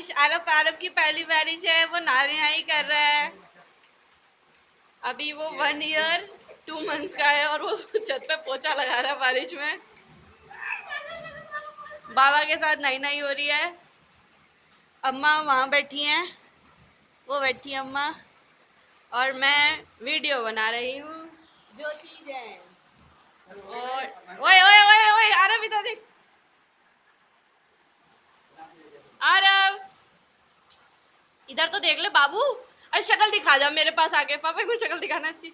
बारिश। आरव आरव की पहली बारिश है, वो नहाई कर रहा है। अभी वो 1 ईयर 2 मंथ्स का है और वो छत पे पोछा लगा रहा है बारिश में। बाबा के साथ नई नई हो रही है। अम्मा वहाँ बैठी हैं, वो बैठी अम्मा, और मैं वीडियो बना रही हूँ जो चीजें। और ओए ओए ओए ओए आरव इधर देख। आरव इधर तो देख ले बाबू। अरे शक्ल दिखा जा मेरे पास आके। पापा को शक्ल दिखाना इसकी।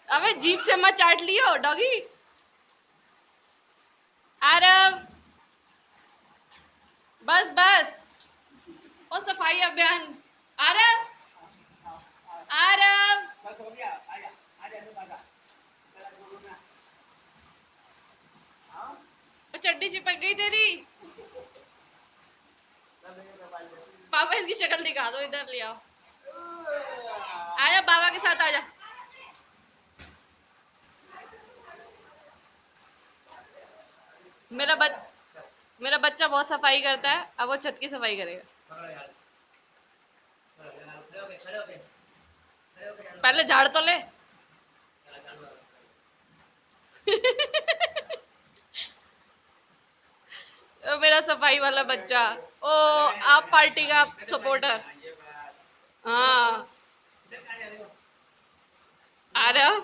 अबे जीप से मत चाट लियो डॉगी। आरव बस बस। ओ सफाई अभियान। आरव आरव चड्डी चिपक गई तेरी। पापा इसकी शक्ल दिखा दो, इधर ले आओ। आजा बाबा के साथ आजा। मेरा बच्चा बहुत सफाई करता है, अब वो छत की सफाई करेगा। पहले झाड़ तो ले। ओ मेरा सफाई वाला बच्चा। ओ आप पार्टी का सपोर्टर। हाँ आरव